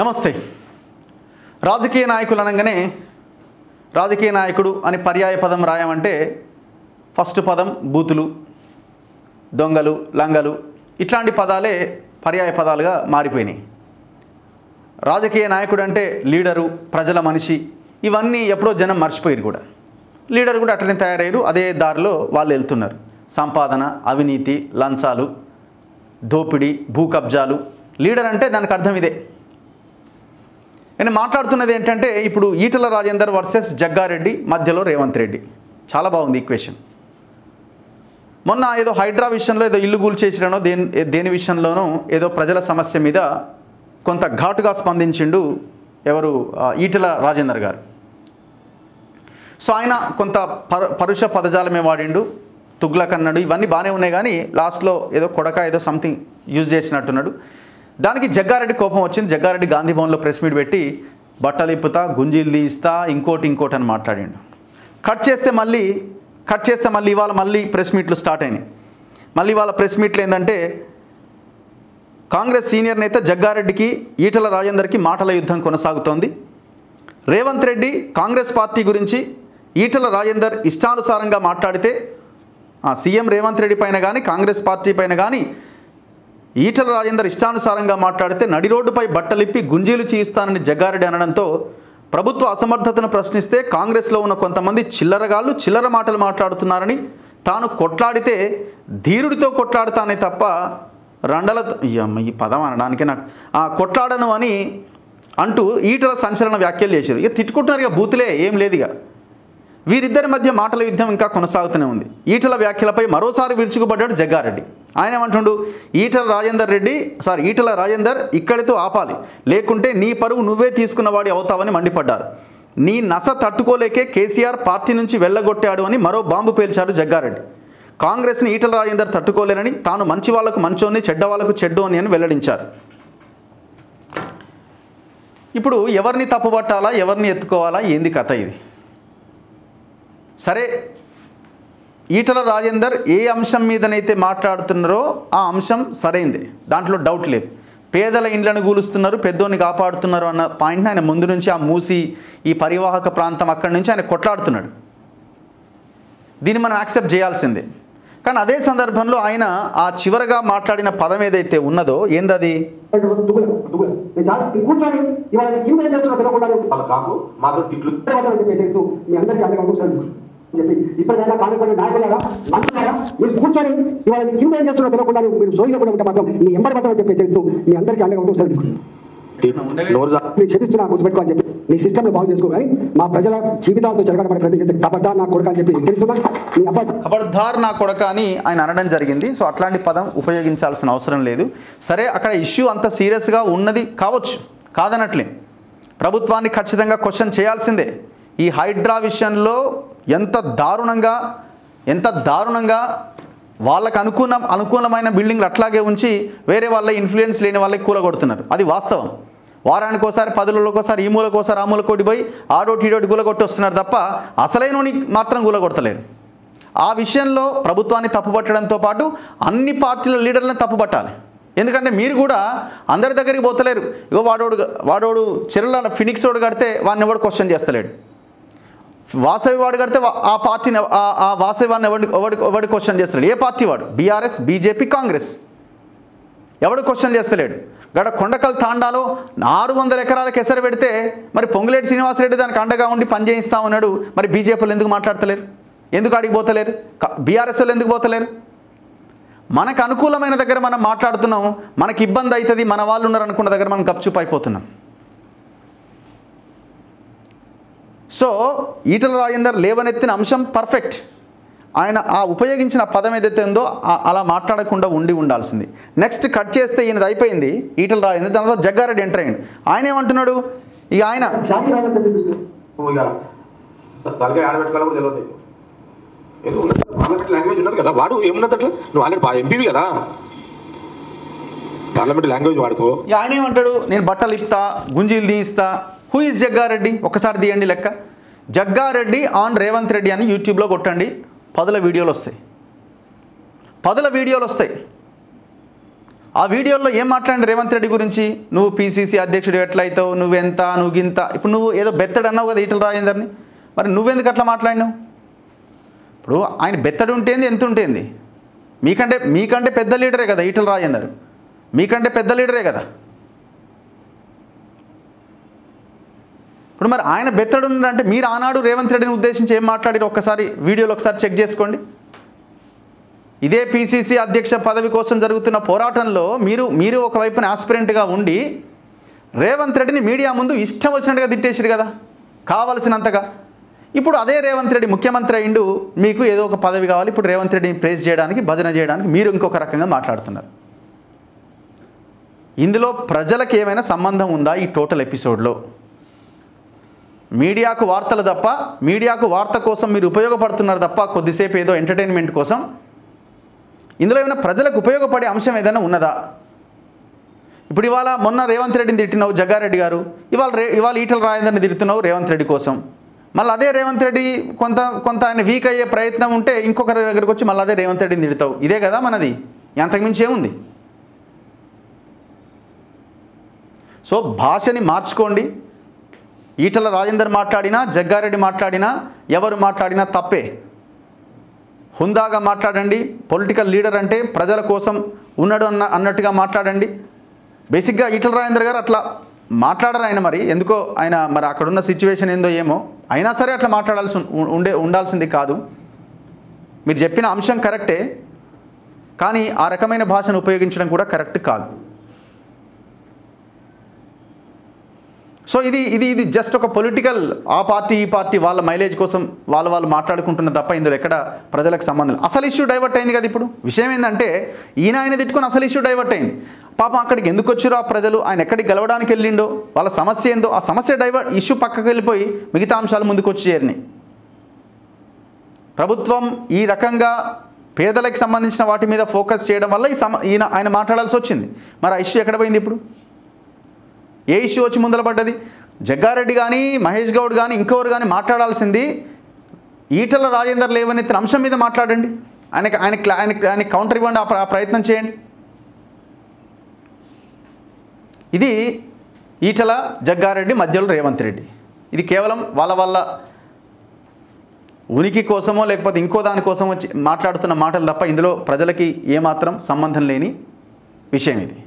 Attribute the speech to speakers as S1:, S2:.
S1: నమస్తే. రాజకీయ నాయకులు అనగానే రాజకీయ నాయకుడు అని పర్యాయ పదం రాయమంటే ఫస్ట్ పదం బూతులు, దొంగలు, లంగలు ఇట్లాంటి పదాలే పర్యాయ పదాలుగా మారిపోయినాయి. రాజకీయ నాయకుడు అంటే లీడరు, ప్రజల మనిషి, ఇవన్నీ ఎప్పుడో జనం మర్చిపోయారు కూడా. లీడర్ కూడా అట్లనే తయారయ్యారు, అదే దారిలో వాళ్ళు వెళ్తున్నారు. సంపాదన, అవినీతి, లంచాలు, దోపిడీ, భూ కబ్జాలు. లీడర్ అంటే దానికి అర్థం ఇదే. నేను మాట్లాడుతున్నది ఏంటంటే ఇప్పుడు ఈటల రాజేందర్ వర్సెస్ జగ్గారెడ్డి, మధ్యలో రేవంత్ రెడ్డి. చాలా బాగుంది ఈక్వేషన్. మొన్న ఏదో హైడ్రా విషయంలో ఏదో ఇల్లు కూల్చేసిరనో దేని విషయంలోనో ఏదో ప్రజల సమస్య మీద కొంత ఘాటుగా స్పందించిండు ఎవరు, ఈటల రాజేందర్ గారు. సో ఆయన కొంత పరుష పదజాలమే వాడిండు, తుగ్లక్ అన్నాడు, ఇవన్నీ బాగానే ఉన్నాయి. కానీ లాస్ట్లో ఏదో కొడక ఏదో సంథింగ్ యూజ్ చేసినట్టున్నాడు. దానికి జగ్గారెడ్డి కోపం వచ్చింది. జగ్గారెడ్డి గాంధీ భవన్లో ప్రెస్ మీట్ పెట్టి బట్టలు ఇప్పుతా, గుంజీలు తీస్తా, ఇంకోటి అని మాట్లాడిండు. కట్ చేస్తే మళ్ళీ ఇవాళ మళ్ళీ ప్రెస్ మీట్లు స్టార్ట్ అయినాయి. మళ్ళీ ఇవాళ ప్రెస్ మీట్లు ఏంటంటే కాంగ్రెస్ సీనియర్ నేత జగ్గారెడ్డికి, ఈటల రాజేందర్కి మాటల యుద్ధం కొనసాగుతోంది. రేవంత్ రెడ్డి కాంగ్రెస్ పార్టీ గురించి ఈటల రాజేందర్ ఇష్టానుసారంగా మాట్లాడితే, సీఎం రేవంత్ రెడ్డి పైన కానీ కాంగ్రెస్ పార్టీ పైన కానీ ఈటల రాజేందర్ ఇష్టానుసారంగా మాట్లాడితే నడి రోడ్డుపై బట్టలిప్పి గుంజీలు చీయిస్తానని జగ్గారెడ్డి అనడంతో ప్రభుత్వ అసమర్థతను ప్రశ్నిస్తే కాంగ్రెస్లో ఉన్న కొంతమంది చిల్లరగాళ్ళు చిల్లర మాటలు మాట్లాడుతున్నారని, తాను కొట్లాడితే ధీరుడితో కొట్లాడుతానే తప్ప ఈ పదం అనడానికి నాకు కొట్లాడను అని అంటూ ఈటల సంచలన వ్యాఖ్యలు చేశారు. ఇక తిట్టుకుంటున్నారు, ఇక బూతులే, ఏం లేదు. ఇక వీరిద్దరి మధ్య మాటల యుద్ధం ఇంకా కొనసాగుతూనే ఉంది. ఈటల వ్యాఖ్యలపై మరోసారి విరుచుకుపడ్డాడు జగ్గారెడ్డి. ఆయన ఏమంటుండు, ఈటల రాజేందర్ ఇక్కడితో ఆపాలి, లేకుంటే నీ పరువు నువ్వే తీసుకున్నవాడి అవుతావని మండిపడ్డారు. నీ నస తట్టుకోలేకే కేసీఆర్ పార్టీ నుంచి వెళ్ళగొట్టాడు అని మరో బాంబు పేల్చారు జగ్గారెడ్డి. కాంగ్రెస్ని ఈటల రాజేందర్ తట్టుకోలేనని, తాను మంచి వాళ్లకు మంచోని, చెడ్డ వాళ్లకు చెడ్డోని అని వెల్లడించారు. ఇప్పుడు ఎవరిని తప్పుపట్టాలా, ఎవరిని ఎత్తుకోవాలా, ఏంది కథ ఇది? సరే, ఈటల రాజేందర్ ఏ అంశం మీదనైతే మాట్లాడుతున్నారో ఆ అంశం సరైందే, దాంట్లో డౌట్ లేదు. పేదల ఇండ్లను కూలుస్తున్నారు, పెద్దోని కాపాడుతున్నారు అన్న పాయింట్ని ఆయన ముందు నుంచి ఆ మూసి ఈ పరివాహక ప్రాంతం అక్కడి నుంచి ఆయన కొట్లాడుతున్నాడు. దీన్ని మనం యాక్సెప్ట్ చేయాల్సిందే. కానీ అదే సందర్భంలో ఆయన ఆ చివరగా మాట్లాడిన పదం ఏదైతే ఉన్నదో ఏందది,
S2: ఇప్పటికైనా కాంగ్రెస్ నాయకులారా మంత్రులారా మీరు కూర్చొని ఇవాళ కింద ఏం చేస్తున్నా తెలియకుండా మీరు సోయిగా కూడా ఉంటే మాత్రం మీ ఎంబడి పట్టమని చెప్పి తెలుస్తూ మీ అందరికీ అండగా ఉంటూ క్షమిస్తున్నా గుర్తుపెట్టుకోని చెప్పి నీ సిస్టమ్ బాగు చేసుకో. కానీ మా ప్రజల జీవితాలతో జరగడం ప్రయత్నం చేస్తే కబడ్దార్ నా కొడక అని చెప్పి తెలుస్తున్నా.
S1: కబడ్దార్ నా కొడక అని ఆయన అనడం జరిగింది. సో అట్లాంటి పదం ఉపయోగించాల్సిన అవసరం లేదు. సరే, అక్కడ ఇష్యూ అంత సీరియస్గా ఉన్నది కావచ్చు, కాదనట్లే. ప్రభుత్వాన్ని ఖచ్చితంగా క్వశ్చన్ చేయాల్సిందే. ఈ హైడ్రా విషయంలో ఎంత దారుణంగా వాళ్ళకు అనుకూలమైన బిల్డింగ్లు అట్లాగే ఉంచి వేరే వాళ్ళ ఇన్ఫ్లుయెన్స్ లేని వాళ్ళకి కూలగొడుతున్నారు. అది వాస్తవం. వారానికి ఒకసారి, 10 రోజులకోసారి ఈ మూలకోసారి ఆ మూలకోటి పోయి ఆడోటి ఈడోటి కూలగొట్టి వస్తున్నారు తప్ప అసలైనని మాత్రం కూలగొడతలేరు. ఆ విషయంలో ప్రభుత్వాన్ని తప్పుపట్టడంతో పాటు అన్ని పార్టీల లీడర్లను తప్పుపట్టాలి. ఎందుకంటే మీరు కూడా అందరి దగ్గరికి పోతలేరు. ఇగో వాడోడు చెరువుల ఫినిక్స్ వాడు కడితే వాడిని ఎవడు క్వశ్చన్ చేస్తలేడు. వాసవి వాడు కడితే ఆ పార్టీని ఆ వాసవి వాడిని ఎవడు క్వశ్చన్ చేస్తలేడు. ఏ పార్టీ వాడు, బీఆర్ఎస్, బీజేపీ, కాంగ్రెస్, ఎవడు క్వశ్చన్ చేస్తలేడు. గడ కొండకల్ తాండాలో 600 ఎకరాలకు ఎసరు పెడితే మరి పొంగులేటి శ్రీనివాసరెడ్డి దానికి అండగా ఉండి పనిచేయిస్తా ఉన్నాడు. మరి బీజేపీలు ఎందుకు మాట్లాడతలేరు, ఎందుకు అడిగి పోతలేరు, బీఆర్ఎస్ వాళ్ళు ఎందుకు పోతలేరు? మనకు అనుకూలమైన దగ్గర మనం మాట్లాడుతున్నాం, మనకి ఇబ్బంది అవుతుంది, మన వాళ్ళు ఉన్నారు అనుకున్న దగ్గర మనం గప్చుప్ అయిపోతున్నాం. సో ఈటల రాజేందర్ లేవనెత్తిన అంశం పర్ఫెక్ట్. ఆయన ఆ ఉపయోగించిన పదం ఏదైతే ఉందో అలా మాట్లాడకుండా ఉండాల్సింది. నెక్స్ట్ కట్ చేస్తే ఈయనది అయిపోయింది ఈటల రాజేందర్, దాని తర్వాత జగ్గారెడ్డి ఎంటర్ అయ్యింది. ఆయన ఏమంటున్నాడు, ఇక ఆయన
S3: లాంగ్వేజ్ ఉన్నది కదా, వాడు ఏమున్నది అట్లా, నువ్వు ఆల్రెడీ ఎంపీవి కదా, పార్లమెంట్ లాంగ్వేజ్ వాడుకో.
S1: ఆయన ఏమంటాడు, నేను బట్టలు ఇస్తా, గుంజీలు తీయిస్తా. Who is Jaggareddy? ఒకసారి తీయండి లెక్క. జగ్గారెడ్డి ఆన్ రేవంత్ రెడ్డి అని యూట్యూబ్లో కొట్టండి, 10 వీడియోలు వస్తాయి. ఆ వీడియోలో ఏం మాట్లాడి రేవంత్ రెడ్డి గురించి, నువ్వు పీసీసీ అధ్యక్షుడు ఎట్లయితావు, నువ్వెంత, నువ్వు గింత, ఇప్పుడు నువ్వు ఏదో బెత్తడు అన్నావు కదా ఈటల రాజేందర్ని, మరి నువ్వెందుకు అట్లా మాట్లాడినావు? ఇప్పుడు ఆయన బెత్తడు ఉంటేంది, ఎంత ఉంటేంది, మీకంటే పెద్ద లీడరే కదా ఈటల రాజేందర్, మీకంటే పెద్ద లీడరే కదా. ఇప్పుడు మరి ఆయన బెత్తడు అంటే మీరు ఆనాడు రేవంత్ రెడ్డిని ఉద్దేశించి ఏం మాట్లాడారు ఒక్కసారి వీడియోలో ఒకసారి చెక్ చేసుకోండి. ఇదే పీసీసీ అధ్యక్ష పదవి కోసం జరుగుతున్న పోరాటంలో మీరు ఒకవైపున ఆస్పిరెంట్గా ఉండి రేవంత్ రెడ్డిని మీడియా ముందు ఇష్టం వచ్చినట్టుగా తిట్టేసారు కదా కావలసినంతగా. ఇప్పుడు అదే రేవంత్ రెడ్డి ముఖ్యమంత్రి అయిండు, మీకు ఏదో ఒక పదవి కావాలి, ఇప్పుడు రేవంత్ రెడ్డిని ప్రేస్ చేయడానికి, భజన చేయడానికి మీరు ఇంకొక రకంగా మాట్లాడుతున్నారు. ఇందులో ప్రజలకు ఏమైనా సంబంధం ఉందా ఈ టోటల్ ఎపిసోడ్లో? మీడియాకు వార్తలు తప్ప, మీడియాకు వార్త కోసం మీరు ఉపయోగపడుతున్నారు తప్ప, కొద్దిసేపు ఏదో ఎంటర్టైన్మెంట్ కోసం. ఇందులో ఏమైనా ప్రజలకు ఉపయోగపడే అంశం ఏదైనా ఉన్నదా? ఇప్పుడు ఇవాళ మొన్న రేవంత్ రెడ్డిని తిట్టినావు జగ్గారెడ్డి గారు, ఇవాళ ఈటల రాజేందర్ని తిడుతున్నావు రేవంత్ రెడ్డి కోసం. మళ్ళీ అదే రేవంత్ రెడ్డి కొంత ఆయన వీక్ అయ్యే ప్రయత్నం ఉంటే ఇంకొకరి దగ్గరికి వచ్చి మళ్ళీ అదే రేవంత్ రెడ్డిని తిడతావు. ఇదే కదా మనది, అంతకుమించి ఏముంది? సో భాషని మార్చుకోండి. ఈటల రాజేందర్ మాట్లాడినా, జగ్గారెడ్డి మాట్లాడినా, ఎవరు మాట్లాడినా తప్పే. హుందాగా మాట్లాడండి. పొలిటికల్ లీడర్ అంటే ప్రజల కోసం ఉన్నాడు అన్నట్టుగా మాట్లాడండి. బేసిక్గా ఈటల రాజేందర్ గారు అట్లా మాట్లాడరు. ఆయన మరి ఎందుకో ఆయన మరి అక్కడున్న సిచ్యువేషన్ ఏందో ఏమో, అయినా సరే అట్లా ఉండాల్సింది కాదు. మీరు చెప్పిన అంశం కరెక్టే, కానీ ఆ రకమైన భాషను ఉపయోగించడం కూడా కరెక్ట్ కాదు. సో ఇది జస్ట్ ఒక పొలిటికల్, ఆ పార్టీ ఈ పార్టీ వాళ్ళ మైలేజ్ కోసం వాళ్ళు మాట్లాడుకుంటున్న తప్ప ఇందులో ఎక్కడ ప్రజలకు సంబంధం. అసలు ఇష్యూ డైవర్ట్ అయింది కదా. ఇప్పుడు విషయం ఏంటంటే ఆయన తిట్టుకొని అసలు ఇష్యూ డైవర్ట్ అయింది. పాపం అక్కడికి ఎందుకు వచ్చారో ఆ ప్రజలు, ఆయన ఎక్కడికి గెలవడానికి వెళ్ళిండో, వాళ్ళ సమస్య ఏందో, ఆ సమస్య ఇష్యూ పక్కకి వెళ్ళిపోయి మిగతా అంశాలు ముందుకు వచ్చి చేరినాయి. ప్రభుత్వం ఈ రకంగా పేదలకు సంబంధించిన వాటి మీద ఫోకస్ చేయడం వల్ల ఆయన మాట్లాడాల్సి వచ్చింది. మరి ఆ ఇష్యూ ఎక్కడ పోయింది? ఇప్పుడు ఏ ఇష్యూ వచ్చి ముందర పడ్డది? జగ్గారెడ్డి కానీ, మహేష్ గౌడ్ కానీ, ఇంకెవరు కానీ మాట్లాడాల్సింది ఈటల రాజేందర్ లేవనెత్తిన అంశం మీద మాట్లాడండి. ఆయన కౌంటర్ ఇవ్వండి, ఆ ప్రయత్నం చేయండి. ఇది ఈటల, జగ్గారెడ్డి మధ్యలో రేవంత్ రెడ్డి. ఇది కేవలం వాళ్ళ ఉనికి కోసమో లేకపోతే ఇంకో దానికోసమో మాట్లాడుతున్న మాటలు తప్ప ఇందులో ప్రజలకి ఏమాత్రం సంబంధం లేని విషయం ఇది.